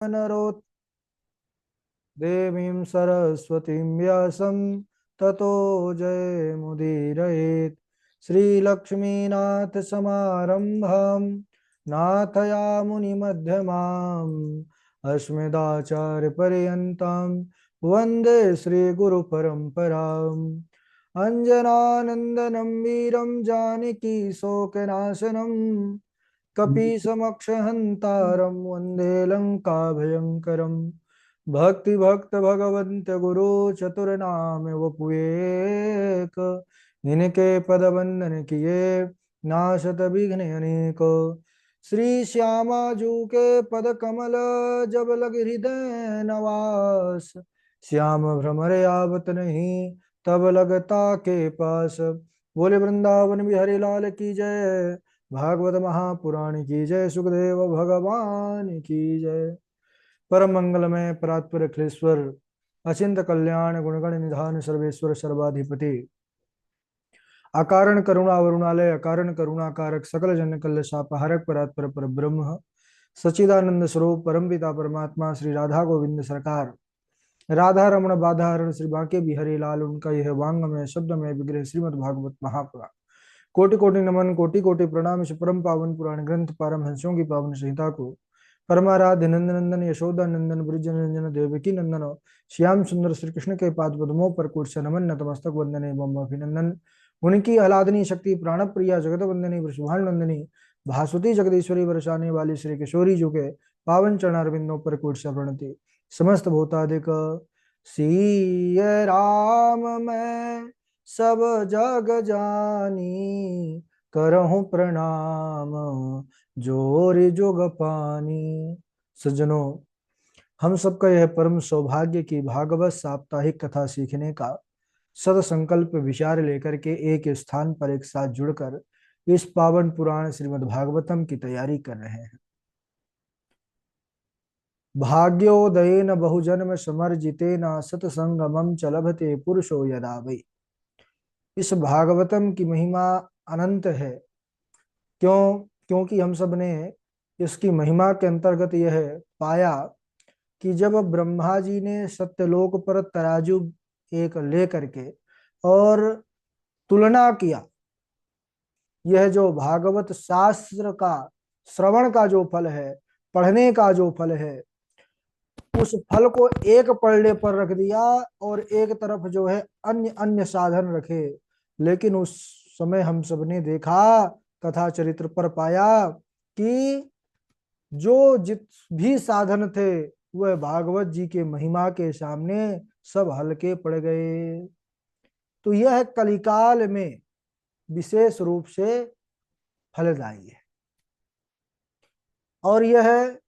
नरोत् देवीं सरस्वतीं व्यासं ततो जयमुदीरयेत्। श्रीलक्ष्मीनाथसमारम्भां नाथयामुनिमध्यमाम् अस्मदाचार्यपर्यन्तां वन्दे श्रीगुरुपरम्पराम्। अञ्जनानन्दनं वीरं जानकी शोकनाशनं कपीसमक्षहन्तारं वन्दे लङ्काभयङ्करम्। भक्ति भक्त भगवंत गुरु चतुरनाम वपुएक। इनके पद वंदन किए नाशत विघ्न अनेक। श्री श्यामा जू के पद कमल जब लग हृदय नवास। श्याम भ्रमर आवत नहीं तब लगता के पास। बोले वृंदावन बिहारी लाल की जय। भागवत महापुराण की जय। सुखदेव भगवान की जय। परम मंगलमय परात्पर अखिलेश्वर अचिंत कल्याण गुणगण निधान सर्वेश्वर सर्वाधिपति अकारण करुणा वरुणालय अकारण करुणाकारक सकल जन कल्य शापहारक परात्पर पर ब्रह्म सच्चिदानंद स्वरूप परमपिता परमात्मा श्री राधा गोविंद सरकार राधा रमण बाधारण श्री बांके बिहारी लाल उनका यह वांगमय शब्दमय विग्रह श्रीमद् भागवत महापुराण। कोटि कोटि नमन कोटि कोटि प्रणाम। इस परम पावन पुराण ग्रंथ पारमहंसों की पावन संहिता को परमाराध्य नंद नंदन यशोदा नंदन ब्रज नंदन देवकी नंदन श्याम सुंदर श्री कृष्ण के पाद पद्मों पर कुर्छ नमन नतमस्तक वंदने मम अभिनंदन। उनकी आह्लादनी शक्ति प्राण प्रिया जगत वंदनी वृषभान नंदनी भासुती जगदीश्वरी बरसाने वाली श्री किशोरी जी के पावन चरणारविंदों पर कुर्छ प्रणति। समस्त भूतादिक सीय राम मैं सब जग जानी करहूं प्रणाम जोर जुग पानी। सज्जनों, हम सबका यह परम सौभाग्य कि भागवत साप्ताहिक कथा सीखने का सद संकल्प विचार लेकर के एक स्थान पर एक साथ जुड़कर इस पावन पुराण श्रीमद् भागवतम की तैयारी कर रहे हैं। भाग्योदयेन बहुजन्म समर्जितेन सतसंगमं च लभते पुरुषो यदा वै। इस भागवतम की महिमा अनंत है। क्योंकि हम सब ने इसकी महिमा के अंतर्गत यह पाया कि जब ब्रह्मा जी ने सत्यलोक पर तराजू एक ले करके और तुलना किया, यह जो भागवत शास्त्र का श्रवण का जो फल है, पढ़ने का जो फल है, उस फल को एक पलड़े पर रख दिया और एक तरफ जो है अन्य अन्य साधन रखे। लेकिन उस समय हम सब ने देखा, कथा चरित्र पर पाया कि जो जित भी साधन थे वह भागवत जी के महिमा के सामने सब हल्के पड़ गए। तो यह कलिकाल में विशेष रूप से फलदायी है। और यह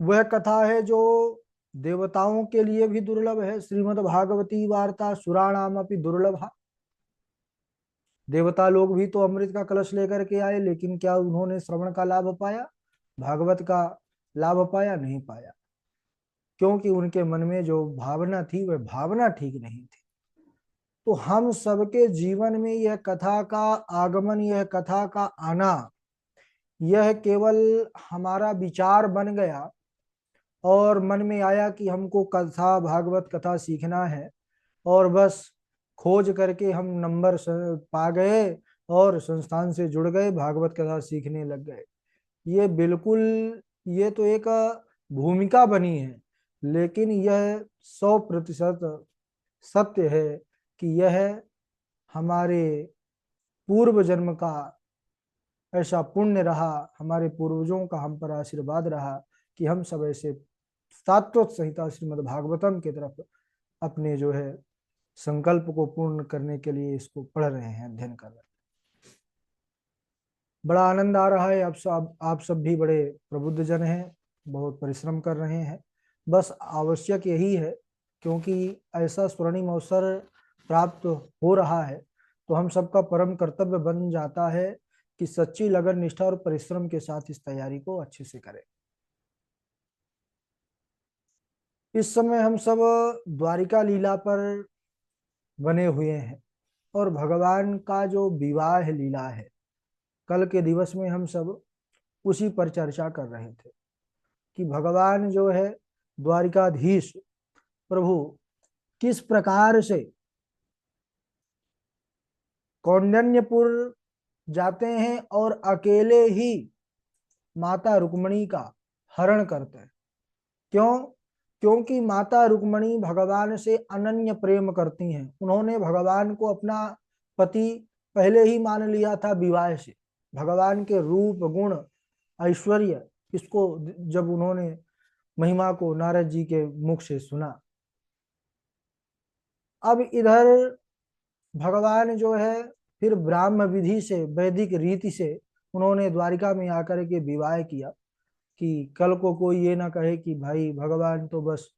वह कथा है जो देवताओं के लिए भी दुर्लभ है। श्रीमद् भागवती वार्ता सुराणाम अपि दुर्लभा। देवता लोग भी तो अमृत का कलश लेकर के आए, लेकिन क्या उन्होंने श्रवण का लाभ पाया, भागवत का लाभ पाया? नहीं पाया, क्योंकि उनके मन में जो भावना थी वह भावना ठीक नहीं थी। तो हम सबके जीवन में यह कथा का आगमन, यह कथा का आना, यह केवल हमारा विचार बन गया और मन में आया कि हमको कथा भागवत कथा सीखना है, और बस खोज करके हम नंबर पा गए और संस्थान से जुड़ गए, भागवत कथा सीखने लग गए। ये बिल्कुल, ये तो एक भूमिका बनी है, लेकिन यह 100% सत्य है कि यह हमारे पूर्व जन्म का ऐसा पुण्य रहा, हमारे पूर्वजों का हम पर आशीर्वाद रहा कि हम सब ऐसे सात्वत संहिता श्रीमद् भागवतम की तरफ अपने जो है संकल्प को पूर्ण करने के लिए इसको पढ़ रहे हैं, अध्ययन कर रहे हैं। बड़ा आनंद आ रहा है। आप सब भी बड़े प्रबुद्ध जन हैं, बहुत परिश्रम कर रहे हैं। बस आवश्यक यही है, क्योंकि ऐसा स्वर्णिम अवसर प्राप्त हो रहा है, तो हम सबका परम कर्तव्य बन जाता है कि सच्ची लगन, निष्ठा और परिश्रम के साथ इस तैयारी को अच्छे से करें। इस समय हम सब द्वारिका लीला पर बने हुए हैं और भगवान का जो विवाह लीला है, कल के दिवस में हम सब उसी पर चर्चा कर रहे थे। कि भगवान जो है द्वारिकाधीश प्रभु किस प्रकार से कौंडिन्यपुर जाते हैं और अकेले ही माता रुक्मणी का हरण करते हैं। क्यों? क्योंकि माता रुक्मणी भगवान से अनन्य प्रेम करती हैं। उन्होंने भगवान को अपना पति पहले ही मान लिया था विवाह से। भगवान के रूप गुण ऐश्वर्य इसको जब उन्होंने महिमा को नारद जी के मुख से सुना, अब इधर भगवान जो है फिर ब्राह्म विधि से वैदिक रीति से उन्होंने द्वारिका में आकर के विवाह किया कि कल को कोई ये ना कहे कि भाई भगवान तो बस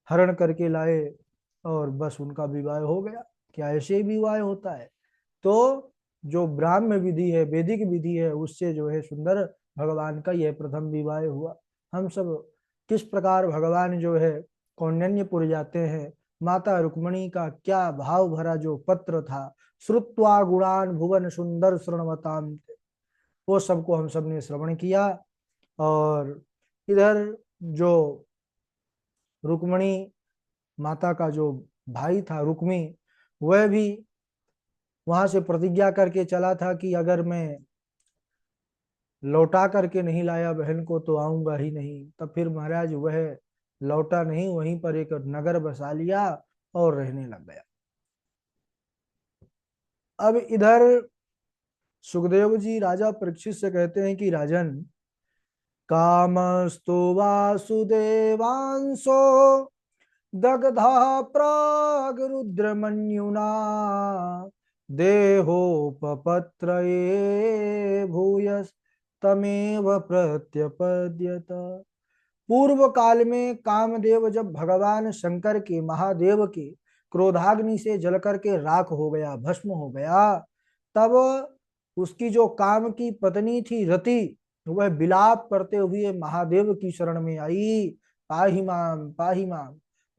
हरण करके लाए और बस उनका विवाह हो गया। क्या ऐसे ही विवाह होता है? तो जो ब्राह्म विधि है, वैदिक विधि है, उससे जो है सुंदर भगवान का यह प्रथम विवाह हुआ। हम सब किस प्रकार भगवान जो है कौंडिन्यपुर जाते हैं, माता रुक्मणी का क्या भाव भरा जो पत्र था, श्रुत्वा गुणान भुवन सुंदर श्रृणवताम, वो सबको हम सब ने श्रवण किया। और इधर जो रुक्मणी माता का जो भाई था रुक्मी, वह भी वहां से प्रतिज्ञा करके चला था कि अगर मैं लौटा करके नहीं लाया बहन को तो आऊंगा ही नहीं। तब फिर महाराज वह लौटा नहीं, वहीं पर एक नगर बसा लिया और रहने लग गया। अब इधर सुखदेव जी राजा परीक्षित से कहते हैं कि राजन, कामस्तु वासुदेवांशो दग्धा प्राग रुद्रमन्युना देहोपपत्रये भूयस्तमेव प्रत्यपद्यत। पूर्व काल में कामदेव जब भगवान शंकर के महादेव के क्रोधाग्नि से जल करके राख हो गया, भस्म हो गया, तब उसकी जो काम की पत्नी थी रति, वह विलाप करते हुए महादेव की शरण में आई, पाही माम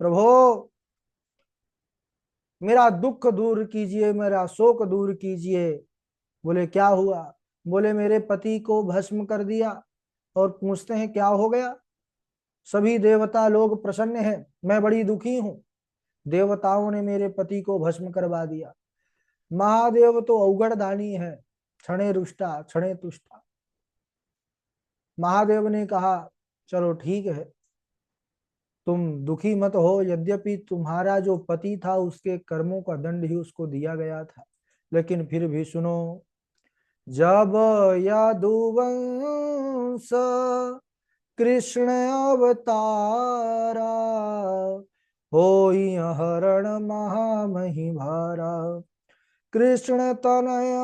प्रभो, मेरा दुख दूर कीजिए, मेरा शोक दूर कीजिए। बोले क्या हुआ? बोले मेरे पति को भस्म कर दिया। और पूछते हैं क्या हो गया? सभी देवता लोग प्रसन्न हैं, मैं बड़ी दुखी हूं, देवताओं ने मेरे पति को भस्म करवा दिया। महादेव तो अवगढ़ दानी है, क्षणे रुष्टा क्षणे तुष्टा। महादेव ने कहा चलो ठीक है, तुम दुखी मत हो, यद्यपि तुम्हारा जो पति था उसके कर्मों का दंड ही उसको दिया गया था, लेकिन फिर भी सुनो, जब यदुवंश कृष्ण अवतारा होई हरण महामहि भारा, कृष्ण तनय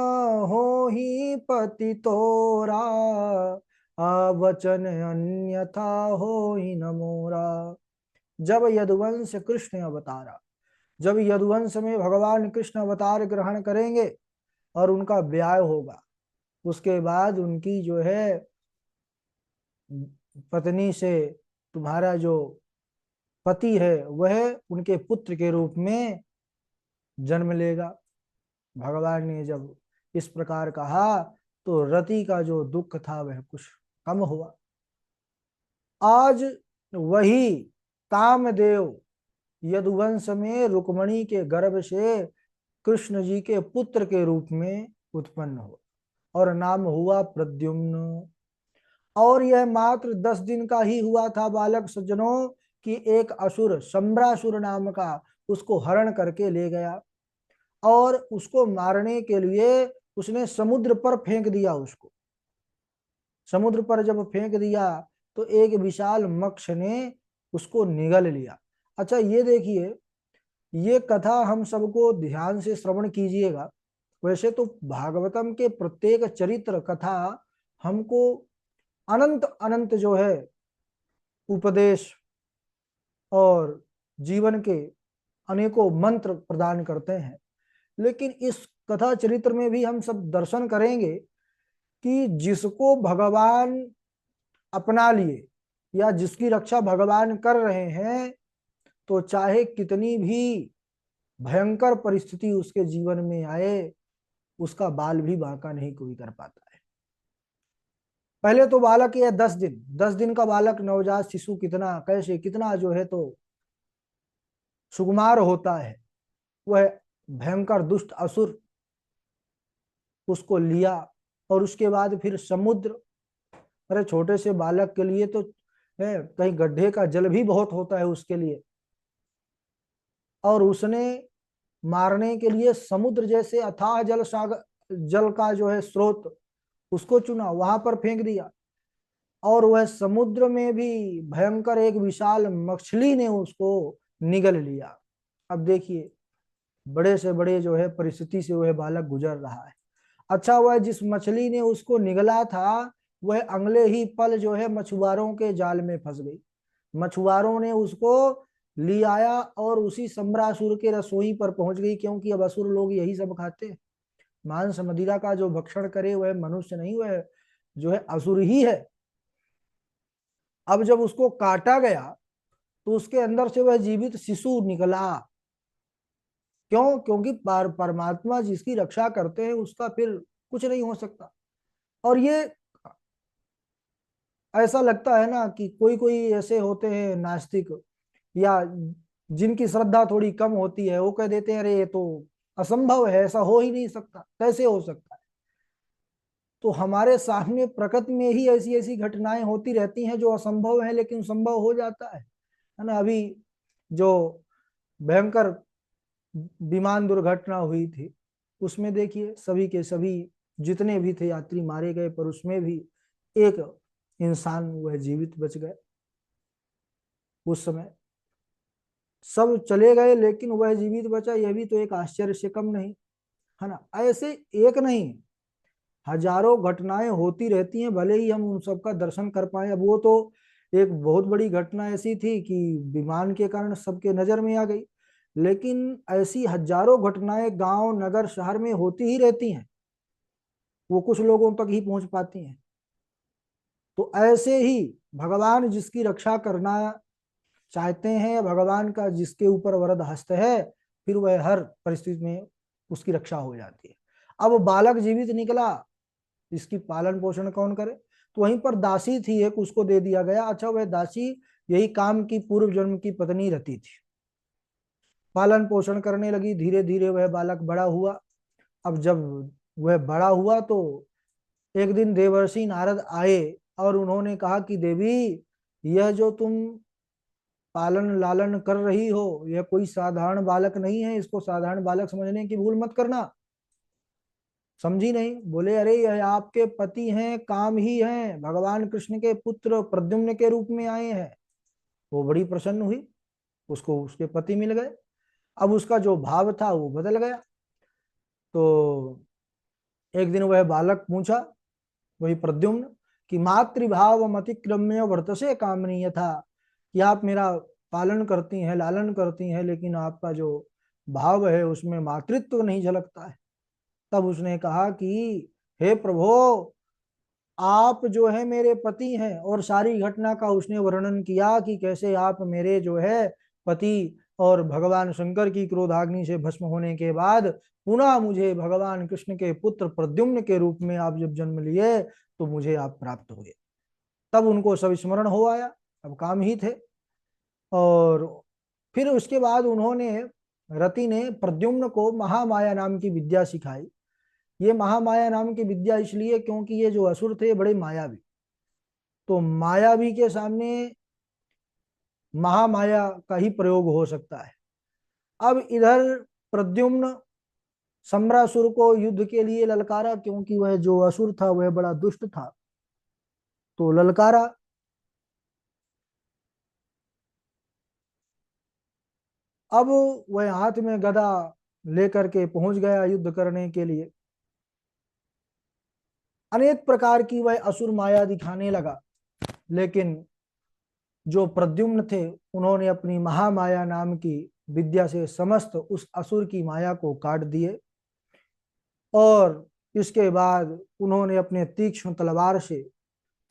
होहि पति तोरा, अवचन अन्यथा होहि न मोरा। जब यदुवंश कृष्ण अवतारा, जब यदुवंश में भगवान कृष्ण अवतार ग्रहण करेंगे और उनका ब्याह होगा, उसके बाद उनकी जो है पत्नी से तुम्हारा जो पति है वह उनके पुत्र के रूप में जन्म लेगा। भगवान ने जब इस प्रकार कहा तो रति का जो दुख था वह कुछ कम हुआ। आज वही कामदेव यदुवंश में रुक्मणी के गर्भ से कृष्ण जी के पुत्र के रूप में उत्पन्न हुआ और नाम हुआ प्रद्युम्न। और यह मात्र 10 दिन का ही हुआ था बालक सज्जनों, कि एक असुर शंबरासुर नाम का उसको हरण करके ले गया और उसको मारने के लिए उसने समुद्र पर फेंक दिया। उसको समुद्र पर जब फेंक दिया तो एक विशाल मत्स्य ने उसको निगल लिया। अच्छा ये देखिए, ये कथा हम सबको ध्यान से श्रवण कीजिएगा। वैसे तो भागवतम के प्रत्येक चरित्र कथा हमको अनंत अनंत जो है उपदेश और जीवन के अनेकों मंत्र प्रदान करते हैं, लेकिन इस कथा चरित्र में भी हम सब दर्शन करेंगे कि जिसको भगवान अपना लिए या जिसकी रक्षा भगवान कर रहे हैं, तो चाहे कितनी भी भयंकर परिस्थिति उसके जीवन में आए, उसका बाल भी बांका नहीं कोई कर पाता है। पहले तो बालक ये 10 दिन, 10 दिन का बालक नवजात शिशु कितना कैसे कितना जो है तो सुकुमार होता है। वह भयंकर दुष्ट असुर उसको लिया, और उसके बाद फिर समुद्र। अरे छोटे से बालक के लिए तो है, कहीं गड्ढे का जल भी बहुत होता है उसके लिए, और उसने मारने के लिए समुद्र जैसे अथाह जल सागर, जल का जो है स्रोत, उसको चुना, वहां पर फेंक दिया। और वह समुद्र में भी भयंकर एक विशाल मछली ने उसको निगल लिया। अब देखिए, बड़े से बड़े जो है परिस्थिति से वह बालक गुजर रहा है। अच्छा, वह जिस मछली ने उसको निगला था, वह अगले ही पल जो है मछुआरों के जाल में फंस गई। मछुआरों ने उसको ले आया और उसी सम्रासुर के रसोई पर पहुंच गई, क्योंकि अब असुर लोग यही सब खाते हैं। मांस मदिरा का जो भक्षण करे वह मनुष्य नहीं, वह जो है असुर ही है। अब जब उसको काटा गया तो उसके अंदर से वह जीवित शिशु निकला। क्यों? क्योंकि परमात्मा जिसकी रक्षा करते हैं उसका फिर कुछ नहीं हो सकता। और ये ऐसा लगता है ना कि कोई कोई ऐसे होते हैं नास्तिक, या जिनकी श्रद्धा थोड़ी कम होती है, वो कह देते हैं अरे ये तो असंभव है, ऐसा हो ही नहीं सकता, कैसे हो सकता है। तो हमारे सामने प्रकृति में ही ऐसी ऐसी घटनाएं होती रहती हैं जो असंभव है, लेकिन संभव हो जाता है ना। अभी जो भयंकर विमान दुर्घटना हुई थी, उसमें देखिए सभी के सभी जितने भी थे यात्री मारे गए, पर उसमें भी एक इंसान वह जीवित बच गए। उस समय सब चले गए लेकिन वह जीवित बचा, यह भी तो एक आश्चर्य से कम नहीं, है ना। ऐसे एक नहीं, हजारों घटनाएं होती रहती हैं, भले ही हम उन सबका दर्शन कर पाए। अब वो तो एक बहुत बड़ी घटना ऐसी थी कि विमान के कारण सबके नजर में आ गई, लेकिन ऐसी हजारों घटनाएं गांव नगर शहर में होती ही रहती हैं, वो कुछ लोगों तक ही पहुंच पाती हैं। तो ऐसे ही भगवान जिसकी रक्षा करना चाहते हैं, भगवान का जिसके ऊपर वरद हस्त है, फिर वह हर परिस्थिति में उसकी रक्षा हो जाती है। अब बालक जीवित निकला, इसकी पालन पोषण कौन करे? तो वहीं पर दासी थी एक, उसको दे दिया गया। अच्छा, वह दासी यही काम की पूर्व जन्म की पत्नी रहती थी, पालन पोषण करने लगी। धीरे धीरे वह बालक बड़ा हुआ। अब जब वह बड़ा हुआ तो एक दिन देवर्षि नारद आए और उन्होंने कहा कि देवी, यह जो तुम पालन लालन कर रही हो, यह कोई साधारण बालक नहीं है, इसको साधारण बालक समझने की भूल मत करना। समझी नहीं? बोले अरे यह आपके पति हैं, काम ही हैं, भगवान कृष्ण के पुत्र प्रद्युम्न के रूप में आए हैं। वो बड़ी प्रसन्न हुई, उसको उसके पति मिल गए। अब उसका जो भाव था वो बदल गया। तो एक दिन वह बालक पूछा, वही प्रद्युम्न, कि मातृभाव अतिक्रम्य वर्तसे कामनी था, कि आप मेरा पालन करती हैं लालन करती हैं, लेकिन आपका जो भाव है उसमें मातृत्व नहीं झलकता है। तब उसने कहा कि हे प्रभो, आप जो है मेरे पति हैं, और सारी घटना का उसने वर्णन किया कि कैसे आप मेरे जो है पति, और भगवान शंकर की क्रोधाग्नि से भस्म होने के बाद पुनः मुझे भगवान कृष्ण के पुत्र प्रद्युम्न के रूप में आप जब जन्म लिए तो मुझे आप प्राप्त हुए। तब उनको सब स्मरण हो आया, अब काम ही थे। और फिर उसके बाद उन्होंने, रति ने प्रद्युम्न को महामाया नाम की विद्या सिखाई। ये महामाया नाम की विद्या इसलिए क्योंकि ये जो असुर थे बड़े मायावी, तो मायावी के सामने महामाया का ही प्रयोग हो सकता है। अब इधर प्रद्युम्न सम्रासुर को युद्ध के लिए ललकारा, क्योंकि वह जो असुर था वह बड़ा दुष्ट था, तो ललकारा। अब वह हाथ में गदा लेकर के पहुंच गया युद्ध करने के लिए। अनेक प्रकार की वह असुर माया दिखाने लगा, लेकिन जो प्रद्युम्न थे उन्होंने अपनी महामाया नाम की विद्या से समस्त उस असुर की माया को काट दिए। और इसके बाद उन्होंने अपने तीक्ष्ण तलवार से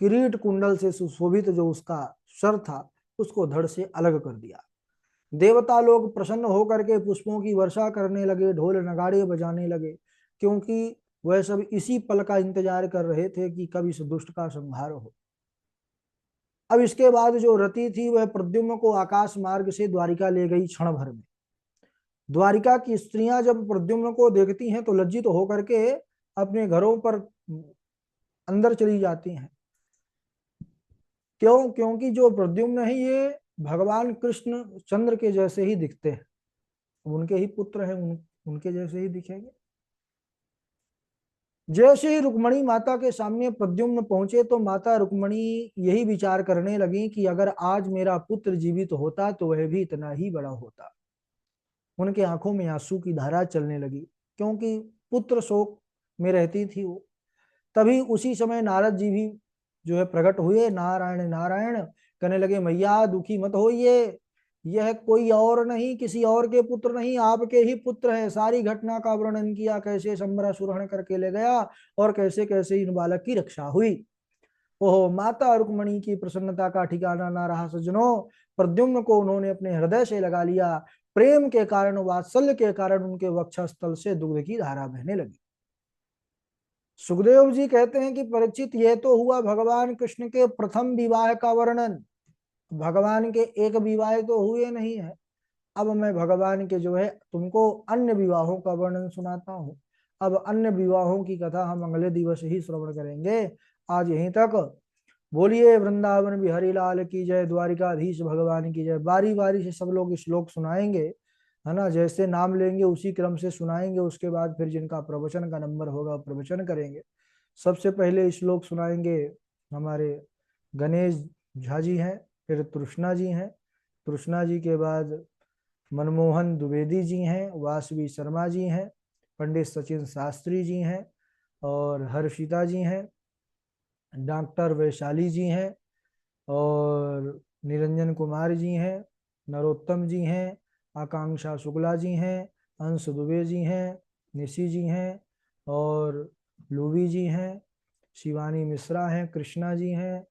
किरीट कुंडल से सुशोभित जो उसका सर था उसको धड़ से अलग कर दिया। देवता लोग प्रसन्न होकर के पुष्पों की वर्षा करने लगे, ढोल नगाड़े बजाने लगे, क्योंकि वह सब इसी पल का इंतजार कर रहे थे कि कब इस दुष्ट का संहार हो। अब इसके बाद जो रति थी वह प्रद्युम्न को आकाश मार्ग से द्वारिका ले गई क्षण भर में। द्वारिका की स्त्रियां जब प्रद्युम्न को देखती हैं तो लज्जित होकर के अपने घरों पर अंदर चली जाती हैं। क्यों? क्योंकि जो प्रद्युम्न है ये भगवान कृष्ण चंद्र के जैसे ही दिखते हैं, उनके ही पुत्र हैं, उनके जैसे ही दिखेंगे। जैसे ही रुक्मणी माता के सामने प्रद्युम्न पहुंचे तो माता रुक्मणी यही विचार करने लगी कि अगर आज मेरा पुत्र जीवित होता तो वह भी इतना ही बड़ा होता। उनके आंखों में आंसू की धारा चलने लगी, क्योंकि पुत्र शोक में रहती थी वो। तभी उसी समय नारद जी भी जो है प्रकट हुए, नारायण नारायण कहने लगे, मैया दुखी मत होइए, यह कोई और नहीं, किसी और के पुत्र नहीं, आपके ही पुत्र है। सारी घटना का वर्णन किया, कैसे संबरासुर हरण करके ले गया और कैसे कैसे इन बालक की रक्षा हुई। ओहो, माता रुक्मणी की प्रसन्नता का ठिकाना ना रहा सज्जनों। प्रद्युम्न को उन्होंने अपने हृदय से लगा लिया। प्रेम के कारण, वात्सल्य के कारण उनके वक्षस्थल से दुग्ध की धारा बहने लगी। सुखदेव जी कहते हैं कि परीक्षित, यह तो हुआ भगवान कृष्ण के प्रथम विवाह का वर्णन। भगवान के एक विवाह तो हुए नहीं है। अब मैं भगवान के जो है तुमको अन्य विवाहों का वर्णन सुनाता हूँ। अब अन्य विवाहों की कथा हम अगले दिवस ही श्रवण करेंगे। आज यहीं तक। बोलिए वृंदावन बिहारी लाल की जय, द्वारिकाधीश भगवान की जय। बारी बारी से सब लोग श्लोक सुनाएंगे, है ना, जैसे नाम लेंगे उसी क्रम से सुनाएंगे। उसके बाद फिर जिनका प्रवचन का नंबर होगा प्रवचन करेंगे। सबसे पहले श्लोक सुनाएंगे हमारे गणेश झा जी हैं, फिर तृष्णा जी हैं। तृष्णा जी के बाद मनमोहन द्विवेदी जी हैं, वासवी शर्मा जी हैं, पंडित सचिन शास्त्री जी हैं, और हर्षिता जी हैं, डॉक्टर वैशाली जी हैं, और निरंजन कुमार जी हैं, नरोत्तम जी हैं, आकांक्षा शुक्ला जी हैं, अंश दुबे जी हैं, निशी जी हैं, और लूबी जी हैं, शिवानी मिश्रा हैं, कृष्णा जी हैं,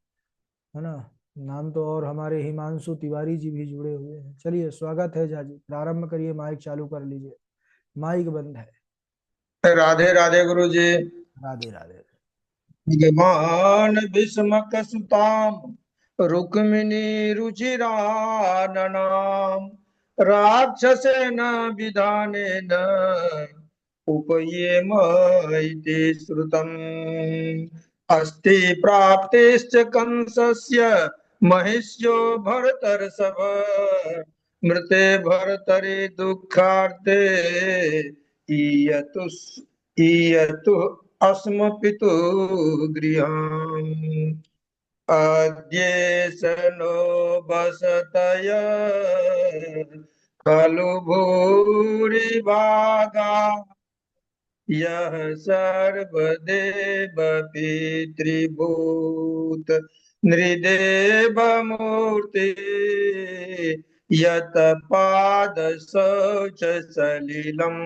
है ना। नाम तो और हमारे हिमांशु तिवारी जी भी जुड़े हुए हैं। चलिए, स्वागत है जाजी, प्रारंभ करिए, माइक चालू कर लीजिए। माइक बंद है। राधे राधे गुरु जी। राधे राधे। भगवान भीष्मक सुताम रुक्मिणी रुचिराननाम राक्षसेन विधानेन उपयेम इति श्रुतम्। अस्ति प्राप्तिश्च कंसस्य महिष्यो भरतर्षभ मृते भरतरि दुःखार्ते ईयतु ईयतु अस्म पितु गृहम्। अद्येष नो वसतय खलु भूरिभागा यः सर्वदेव पितृभूत नृदेव मूर्ति यत पाद शौच सलिलम्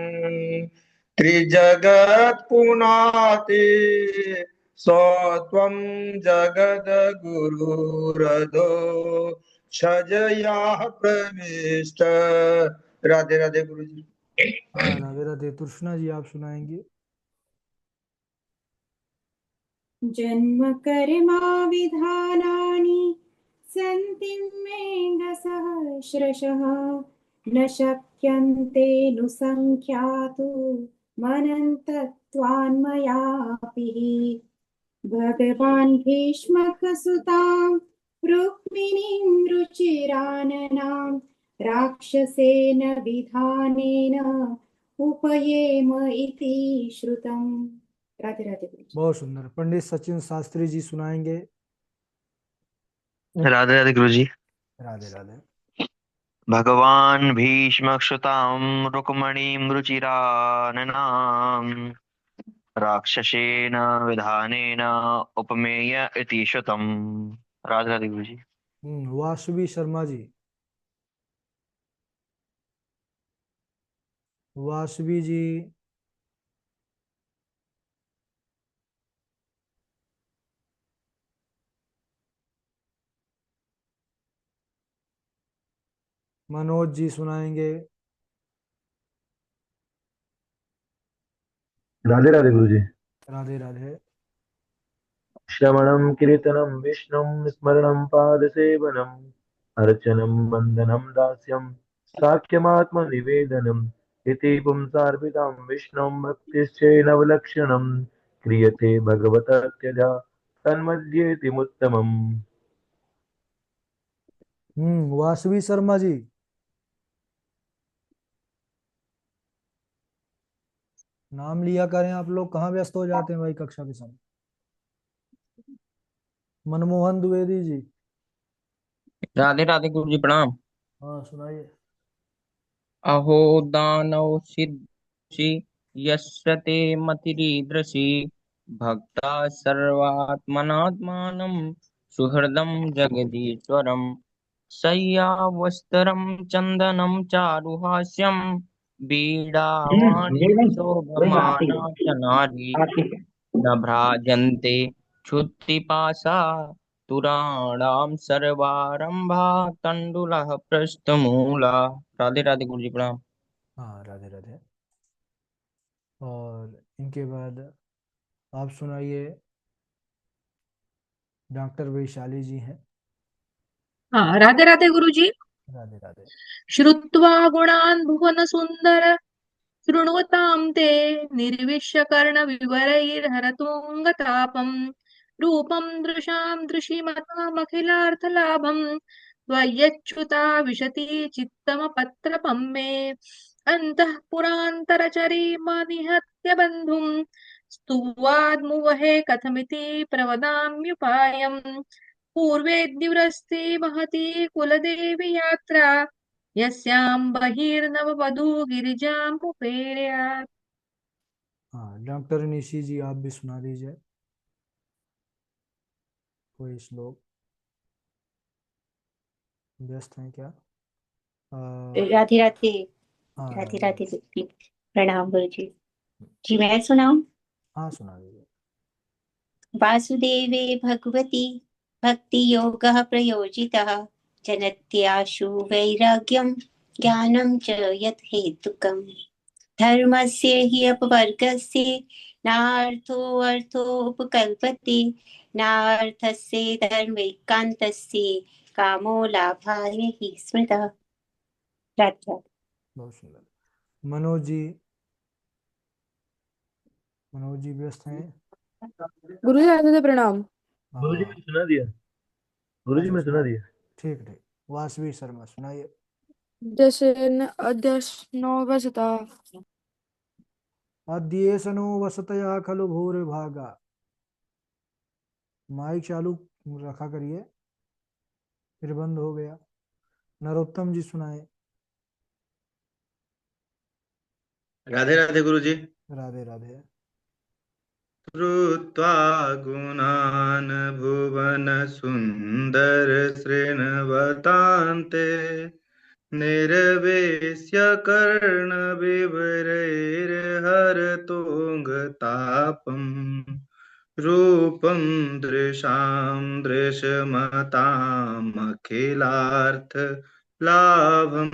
त्रिजगत् पुनाति स्वत्वं जगद्गुरुरधो छजया प्रविष्ट। राधे राधे गुरु जी। हाँ, राधे राधे। तृष्णा जी आप सुनाएंगे। जन्म कर्मा विधानानि सन्ति मेघसहस्रशः न शक्यन्ते नुसङ्ख्यातु मनन्तत्वान्मयापि। भगवान् भीष्मकसुतां रुक्मिणीं रुचिराननां राक्षसेन विधानेन उपयेम इति श्रुतम्। राधे राधे गुरु जी। बहुत सुंदर। पंडित सचिन शास्त्री जी सुनाएंगे। राधे राधे गुरु जी। राधे राधे। भगवान् भीष्मक्षुतां रुक्मणीं रुचिराननां राक्षसेन विधानेन उपमेय इति श्रुतम्। राधे राधे गुरु जी। वासवी शर्मा जी। वासवी जी। मनोज जी सुनाएंगे। राधे राधे गुरु जी। राधे राधे। श्रवणं कीर्तनं विष्णुं स्मरणं पादसेवनम् अर्चनं वन्दनं दास्यं साख्यमात्मनिवेदनम् इति पुंसार्पितां विष्णुं भक्तिश्चैनवलक्षणं क्रियते भगवतत्यजा तन्मध्येतिमुत्तमम्। वासवी शर्मा जी। नाम लिया करें, आप लोग कहाँ व्यस्त हो जाते हैं भाई कक्षा के समय। मनमोहन द्विवेदी जी। राधे राधे गुरु जी प्रणाम। हाँ सुनाइए। अहो दानव सिद्धि यस्य ते मतिरीदृशी भक्ता सर्वात्मनात्मानं सुहृदं जगदीश्वरम् शय्यावस्त्रं चन्दनं चारुहास्यं बीडावाणि शोभमाना च नारी नभ्राजन्ते क्षुत्पिपासा तुराणां सर्वारंभा तंडुलः प्रस्थमूला। राधे राधे गुरु जी प्रणाम। हाँ राधे राधे। और इनके बाद आप सुनाइए। डॉक्टर वैशाली जी हैं। हाँ राधे राधे गुरुजी। राधे राधे। श्रुत्वा गुणान् भुवन सुन्दर शृण्वतां ते निर्विश्य कर्णविवरैर्हरतोऽङ्गतापम् रूपं दृशां दृशिमतामखिलार्थलाभम् त्वय्यच्युता विशति चित्तमपत्रपं मे अन्तः पुरान्तरचरीमनिहत्य बन्धुम् स्तुवाद्मुवहे कथमिति प्रवदाम्युपायम् पूर्वेद्युरस्ति महती कुलदेवी यात्रा यस्यां बहिर्नववधू गिरिजां पुपेर्यात्। हाँ डॉक्टर निशी जी, आप भी सुना दीजिए कोई श्लोक। व्यस्त हैं क्या? राधे राधे। हाँ राधे राधे राधे राधे। गुरुजी। प्रणाम गुरुजी। जी मैं सुनाऊं। हाँ सुना दीजिए। वासुदेवे भगवती भक्ति योगः प्रयोजितः जनत्याशु वैराग्यं ज्ञानं च यत् हेतुकम् धर्मस्य हि अपवर्गस्य नार्थोऽर्थोपकल्पते नार्थस्य धर्मैकान्तस्य कामो लाभाय हि स्मृतः। राधे राधे। बहुत सुंदर। मनोज जी। मनोज जी व्यस्त हैं? गुरु जी राधे राधे प्रणाम। गुरुजी हाँ ने सुना दिया। गुरुजी अच्छा ने सुना सुना। दिया। ठीक ठीक। वासवी शर्मा सुनाइए। दशेन अध्यस्नो वसता अध्येशनो वसतया खलु भूरिभागा। माइक चालू रखा करिए, फिर बंद हो गया। नरोत्तम जी सुनाए। राधे राधे गुरु जी। राधे राधे। श्रुत्वा गुणान् भुवन सुन्दर शृण्वतान्ते निर्वेश्य कर्णविवरैर्हरतोऽङ्गतापम् रूपं दृशां दृशमतामखिलार्थलाभम्